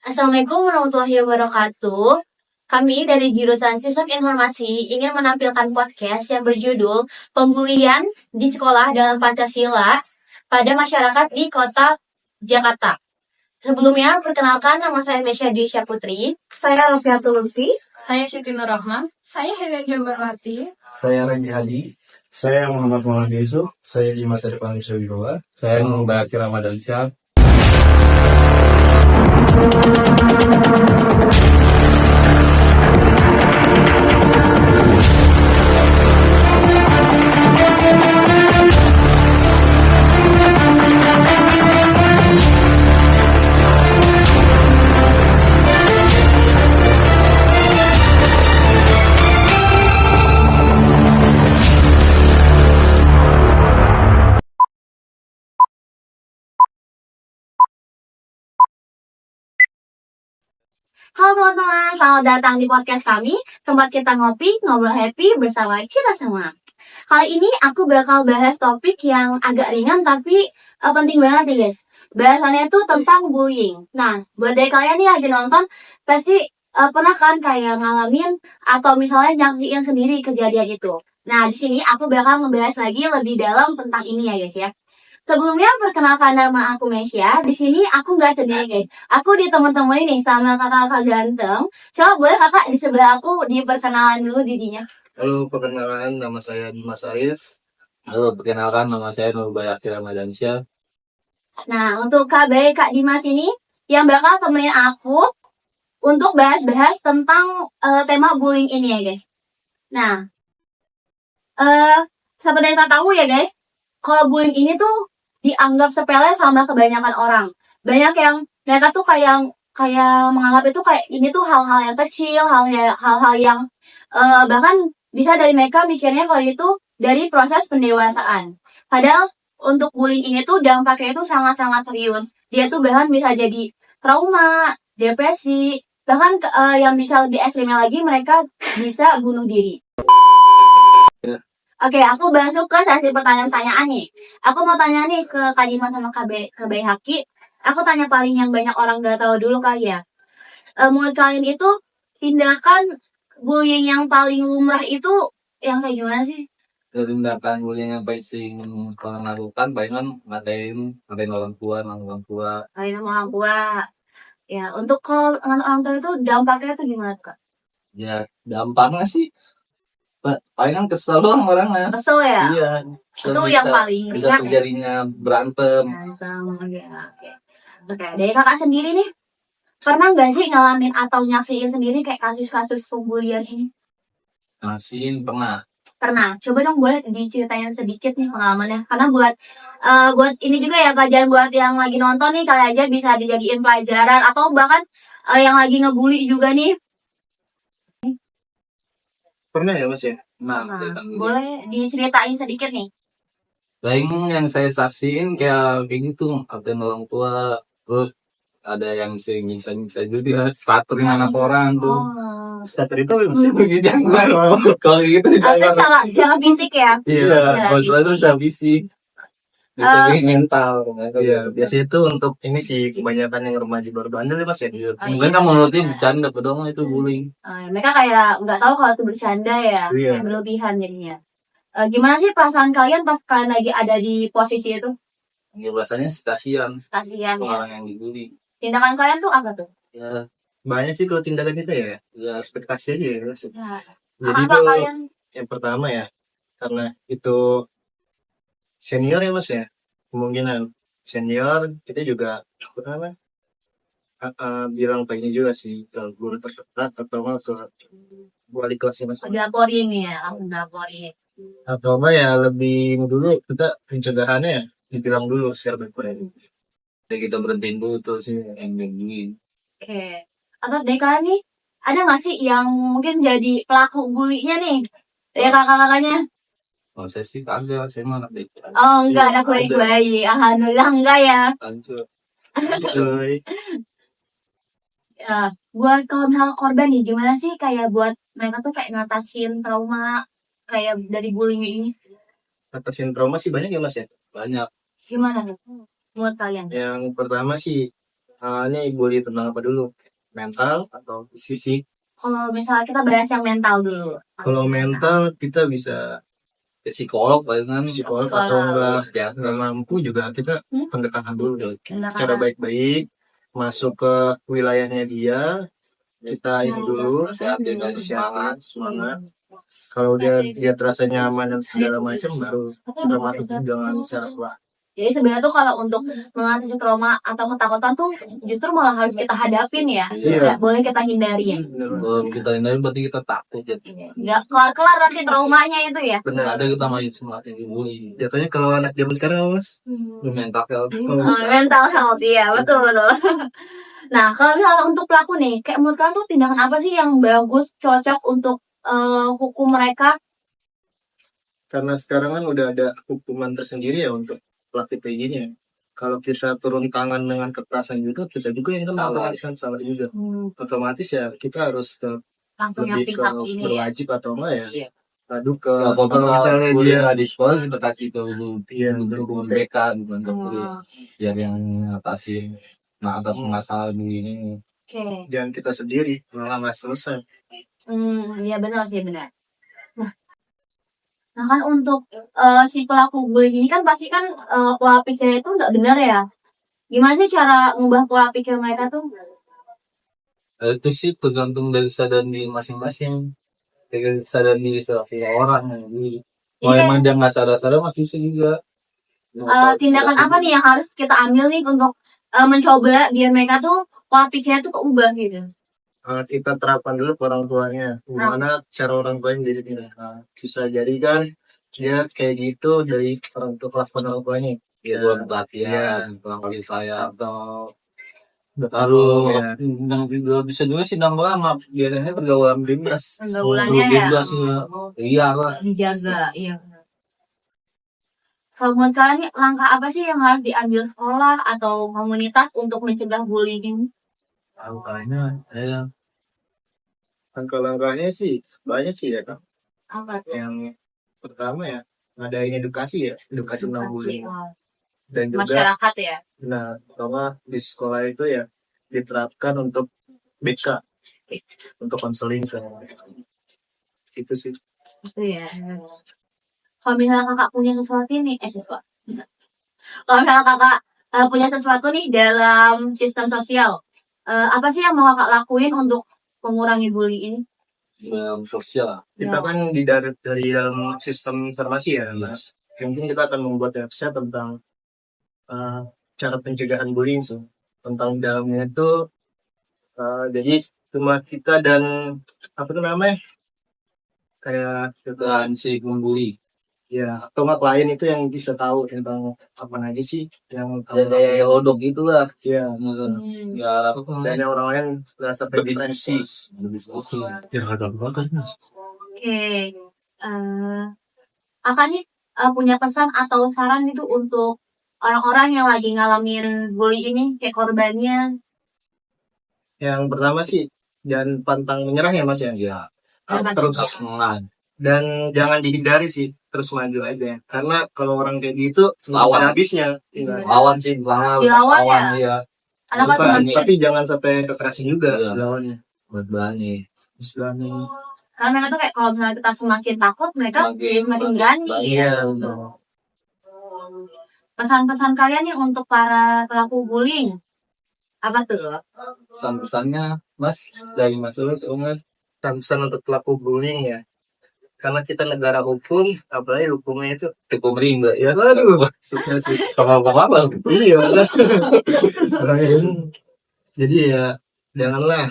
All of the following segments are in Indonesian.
Assalamualaikum warahmatullahi wabarakatuh. Kami dari jurusan Sistem Informasi ingin menampilkan podcast yang berjudul Pembulian di Sekolah dalam Pancasila pada Masyarakat di Kota Jakarta. Sebelumnya, perkenalkan nama saya Mesya Disha Putri. Saya Alfiatul Lutfi. Saya Siti Nurrahman. Saya Helen Jambarwati. Saya Randy Hadi. Saya Muhammad Maulana Yusuf. Saya di masa depan Wibawa. Saya Mubaki Ramadan Syah. Halo teman-teman, selamat datang di podcast kami, tempat kita ngopi, ngobrol happy bersama kita semua. Kali ini aku bakal bahas topik yang agak ringan tapi penting banget nih guys. Bahasannya itu tentang bullying. Nah, buat dari kalian nih lagi nonton, pasti pernah kan kayak ngalamin atau misalnya nyaksiin sendiri kejadian itu. Nah, di sini aku bakal ngebahas lagi lebih dalam tentang ini ya guys ya. Sebelumnya perkenalkan nama aku Mesya. Di sini aku nggak sendiri guys. Aku ditemani nih sama kakak-kakak ganteng. Coba boleh kakak di sebelah aku diperkenalan dulu dirinya. Halo, perkenalkan nama saya Dimas Arif. Halo, perkenalkan nama saya Mubaki Ramadan Syah. Nah, untuk Kak Dimas ini yang bakal temenin aku untuk bahas-bahas tentang tema bullying ini ya guys. Nah, seperti yang kita tahu ya guys, kalau bullying ini tuh dianggap sepele sama kebanyakan orang. Banyak yang mereka tuh kayak menganggap itu kayak ini tuh hal-hal yang kecil, hal-hal yang bahkan bisa dari mereka mikirnya kalau itu dari proses pendewasaan. Padahal untuk bullying ini tuh dampaknya itu sangat-sangat serius. Dia tuh bahkan bisa jadi trauma, depresi, bahkan yang bisa lebih ekstrimnya lagi mereka bisa bunuh diri. Oke, aku masuk ke sesi pertanyaan-pertanyaan nih. Aku mau tanya nih ke Kak Dimas sama Kak Haki. Aku tanya paling yang banyak orang gak tahu dulu kali ya. Menurut kalian itu tindakan bullying yang paling lumrah itu yang kayak gimana sih? Tindakan bullying yang paling sering orang lakukan palingan ngatain orang tua. Kalian sama orang tua. Ya, untuk kalau orang tua itu dampaknya tuh gimana Kak? Ya, dampaknya sih palingan kesel doang orangnya. Kesel ya? Iya. Itu yang paling bisa ringan ya? terjadinya berantem. Oke, dari kakak sendiri nih, pernah nggak sih ngalamin atau nyaksiin sendiri kayak kasus-kasus pembulian ini? Nasihin pernah. Pernah. Coba dong boleh diceritain sedikit nih pengalamannya. Karena buat ini juga ya pelajaran buat yang lagi nonton nih kali aja bisa dijadiin pelajaran atau bahkan yang lagi ngebully juga nih. Pernah ya Mas ya? Nah, Boleh diceritain sedikit nih. paling yang saya saksiin kayak gitu, ngatain orang tua, terus ada yang sering nyiksa juga, staturin anak orang tuh. Oh. Starter itu apa ya Mas ya? Jangan, kalau gitu Atau jangan. secara fisik ya? Iya, Secara masalah itu fisik. bisa fisik, bisa mental. Iya, biasanya itu untuk ini sih kebanyakan yang remaja baru bandel ya Mas ya? Iya. Mungkin kan menurutnya bercanda, padahal itu bullying. Mereka kayak nggak tahu kalau itu bercanda ya, Iya. kayak berlebihan jadinya. Gimana sih perasaan kalian pas kalian lagi ada di posisi itu? Ya rasanya sih kasihan Kasihan ya. orang yang dibully. Tindakan kalian tuh apa tuh? Ya, Banyak sih kalau tindakan kita ya. ya Ekspektasi aja ya Mas. Ya. Jadi Apa itu kalian? yang pertama ya, karena itu senior ya Mas ya. Kemungkinan senior kita juga apa namanya? Bilang kayak ini juga sih ke guru terdekat atau nggak ke wali kelasnya Mas. Dilaporin ya, langsung dilaporin. Atau apa ya lebih dulu kita pencegahannya ya dibilang dulu secara baik-baik. jadi kita berhentiin dulu tuh sih yang bullying. Oke. Atau dari kalian nih, ada nggak sih yang mungkin jadi pelaku bully-nya nih? Dari kakak-kakaknya? Kalau saya sih kagak, saya mah anak baik. Oh enggak, ada baik-baik. Alhamdulillah enggak ya. Lanjut. Baik. Ya, buat kalau misalnya korban nih, gimana sih kayak buat mereka tuh kayak ngatasin trauma kayak dari bullying ini? Atasin trauma sih banyak ya Mas ya. Banyak. Gimana tuh buat kalian? Yang pertama sih Ini bully tentang apa dulu? Mental atau fisik? Kalau misalnya kita bahas yang mental dulu. Kalau mental kita bisa Ke psikolog palingan. psikolog Psikolog. atau enggak Psikiater. mampu juga kita pendekatan dulu Pendekatan. secara baik-baik, masuk ke wilayahnya dia, kita ini dulu Sehatin dan semangat. Kalau dia terasa nyaman dan segala macam, baru kita masuk dengan cara kuat. Jadi sebenarnya tuh kalau untuk mengatasi trauma atau ketakutan tuh justru malah harus kita hadapin ya. Iya. Nggak boleh kita hindari ya. Kalau kita hindari berarti kita takut jadi. Nggak kelar-kelar nanti traumanya itu ya. Benar. Ada kita main semakin dibully. Jatuhnya kalau anak zaman sekarang apa, Mas? Mental health. Mental health ya, betul. Nah, kalau misalnya untuk pelaku nih, kayak menurut kalian tuh tindakan apa sih yang bagus, cocok untuk hukum mereka? Karena sekarang kan udah ada hukuman tersendiri ya untuk pelaku kayak gini ya. Kalau kita turun tangan dengan kekerasan juga, kita juga yang kena Salah. kan salah juga. Otomatis ya kita harus Langsung yang lebih ke pihak ini ya. berwajib atau enggak ya. Iya. Adu ke Kalau kalau misalnya bully dia nggak di sekolah kita kasih ke dulu. Iya, Hubungan betul. BK bukan ke bully. Biar yang ngatasin atas masalah bully ini. Oke. dan kita sendiri malah nggak selesai. Iya benar sih benar. Nah kan untuk si pelaku bullying ini kan pasti kan pola pikirnya itu nggak benar ya. Gimana sih cara ngubah pola pikir mereka tuh? Itu sih tergantung dari kesadaran diri masing-masing. Dari kesadaran diri setiap orang. Jadi, kalau Iya. emang dia nggak sadar-sadar masih bisa juga. Tindakan apa nih yang harus kita ambil nih untuk mencoba biar mereka tuh pola pikirnya tuh keubah gitu? Kita terapkan dulu ke orang tuanya gimana cara orang tuanya jadi bisa jadi kan dia kayak gitu dari orang tua kelakuan orang tuanya. Ya, buat pelatihan, kurang kasih sayang atau Ya. yang juga bisa juga sih nambah lama biasanya pergaulan bebas. Pergaulannya ya. Bebas iya lah. Dijaga, iya. Kalau menurut kalian nih, langkah apa sih yang harus diambil sekolah atau komunitas untuk mencegah bullying? Makanya Langkah-langkahnya sih banyak sih ya kan. Apa tuh? Yang pertama ya ngadain edukasi tentang bullying dan juga Masyarakat ya. bahwa di sekolah itu ya diterapkan untuk BK untuk konseling segala macam. Itu sih. Itu ya. Kalau misalnya kakak punya sesuatu nih, Kalau misalnya kakak punya sesuatu nih dalam sistem sosial, apa sih yang mau kakak lakuin untuk mengurangi bully ini? dalam sosial. Kita kan dari dalam sistem informasi ya, Mas. Mungkin kita akan membuat website tentang cara pencegahan bullying sih. Tentang dalamnya itu jadi cuma kita dan apa tuh namanya? Kayak Dan si pembuli. ya atau nggak klien itu yang bisa tahu tentang apa aja sih yang Jadi odok gitulah. ya Ya apa dan yang orang lain nggak sampai berdiskusi. ya ada banget. Oke. Kakak nih punya pesan atau saran gitu untuk orang-orang yang lagi ngalamin bully ini kayak korbannya? Yang pertama sih jangan pantang menyerah ya Mas ya. Ya. Jangan Terus pantang. semangat. Dan jangan dihindari sih, terus maju aja. Karena kalau orang kayak gitu Lawan. ada habisnya. Lawan sih, Dilawan ya. Anak Bukan, semakin tapi jangan sampai kekerasan juga Iya. lawannya. Buat berani. Terus berani. karena mereka tuh kayak kalau misalnya kita semakin takut mereka semakin berani. Iya. Pesan-pesan kalian nih untuk para pelaku bullying apa tuh? Pesan-pesannya, Mas, dari Mas Ulus, Ungas. Pesan untuk pelaku bullying ya. Karena kita negara hukum, apalagi hukumnya itu Cukup rimba. ya aduh, susah sih. Apa-apa. Iya. Jadi ya janganlah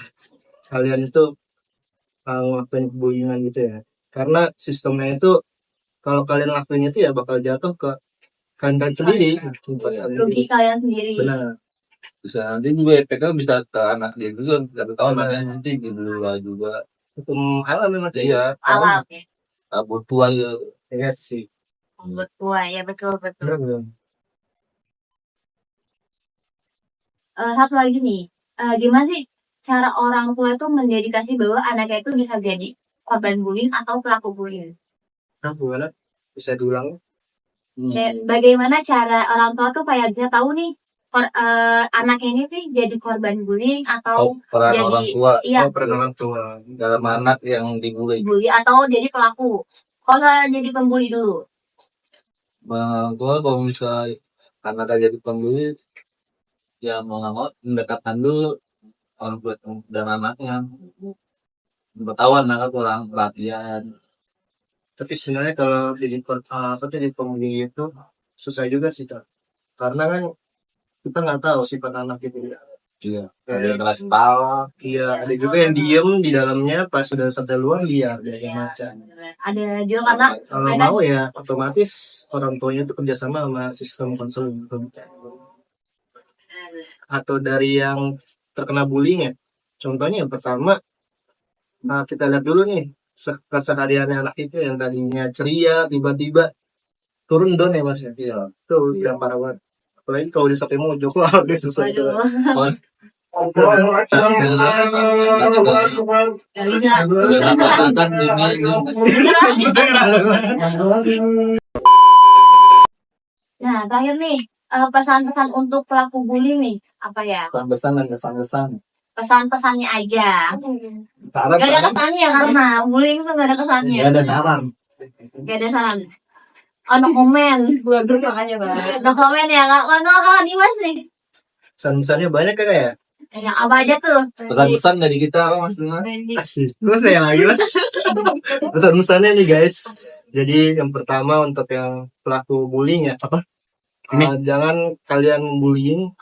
kalian itu ngelakuin bullyingan gitu ya. Karena sistemnya itu kalau kalian lakuin itu ya bakal jatuh ke kalian sendiri. Rugi kalian sendiri. Benar. Bisa nanti juga efeknya bisa ke anak dia juga. Satu tahun nanti gitu juga. Hukum alam memang Iya. Alam ya. Kabur tua ya. ya sih. Membuat tua ya betul. Satu lagi nih, gimana sih cara orang tua itu mendedikasi bahwa anaknya itu bisa jadi korban bullying atau pelaku bullying? Nah, gimana? Bisa diulang? Kayak bagaimana cara orang tua tuh kayak bisa tahu nih anaknya ini sih jadi korban bullying atau peran jadi orang tua iya peran orang tua. dalam anak yang dibully. bully atau jadi pelaku. Kalau saya jadi pembuli dulu. Gua kalau misalnya karena ada jadi pembuli, ya mau nggak mau mendekatkan dulu orang tua dan anaknya. Bertawan anak kurang perhatian. Tapi sebenarnya kalau jadi pembuli itu susah juga sih, Kak. Karena kan kita nggak tahu sifat anak itu. Iya. Ada kelas tawa. Iya, ada juga yang diem di dalamnya, pas sudah sampai luar dia macam. Ada juga karena Kalau mereka mau ya otomatis orang tuanya itu kerjasama sama sistem konseling atau dari yang terkena bullying ya. Contohnya yang pertama, kita lihat dulu nih kesehariannya anak itu yang tadinya ceria tiba-tiba turun down ya mas ya. Iya. Tuh yang parah banget. Apalagi kalau dia sampai mojok, wah dia susah itu. aduh nggak bisa. Kan dunia ini. Nah terakhir nih pesan-pesan untuk pelaku bully nih apa ya? Pesan dan kesan-kesan. Pesan-pesannya aja. Parah, Gak ada parah. kesannya karena bullying tuh gak ada kesannya. Ada saran. Gak ada saran. Oh, no komen. Buat grup makanya bang. No komen ya kak. Kak Dimas nih. Pesan-pesannya banyak kan ya? Ya apa aja tuh? Pesan-pesan dari kita apa Mas Dimas? Asik. Lu saya lagi mas. Pesan-pesannya nih guys. Jadi yang pertama untuk yang pelaku bullying ya apa? Jangan kalian bullying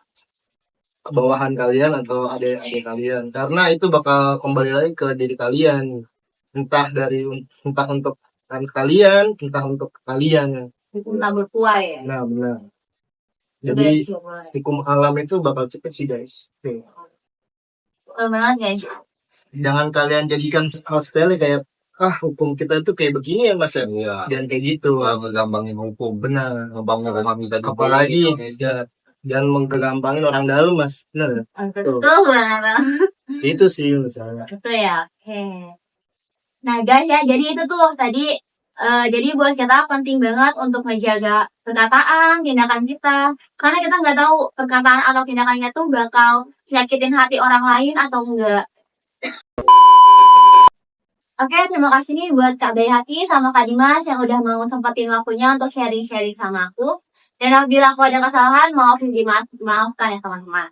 bawahan kalian atau adik-adik kalian, karena itu bakal kembali lagi ke diri kalian. Entah untuk kalian, entah untuk kalian. Entah berkuah ya. Nah benar. Jadi hukum alam itu bakal cepet sih guys. Oke. Betul banget guys. Jangan kalian jadikan hal sepele kayak hukum kita itu kayak begini ya mas ya. Iya. Jangan kayak gitu. Ngegampangin hukum. Benar. Ngebangun kami tadi. Apalagi jangan menggampangin orang dalam mas. Benar. Betul banget. Itu sih misalnya. Betul ya. Oke. Nah guys ya, jadi itu tuh tadi. Jadi buat kita penting banget untuk menjaga perkataan, tindakan kita. Karena kita nggak tahu perkataan atau tindakannya tuh bakal nyakitin hati orang lain atau enggak. Oke, terima kasih nih buat Kak Bayhati sama Kak Dimas yang udah mau sempetin waktunya untuk sharing-sharing sama aku. Dan apabila aku ada kesalahan, maafkan ya teman-teman.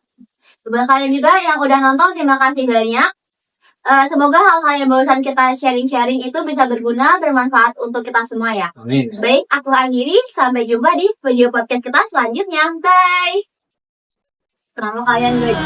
Buat kalian juga yang udah nonton, terima kasih banyak. Semoga hal-hal yang barusan kita sharing-sharing itu bisa berguna, bermanfaat untuk kita semua ya. Amin. Baik, aku akhiri. Sampai jumpa di video podcast kita selanjutnya. Bye! Kenapa kalian gak...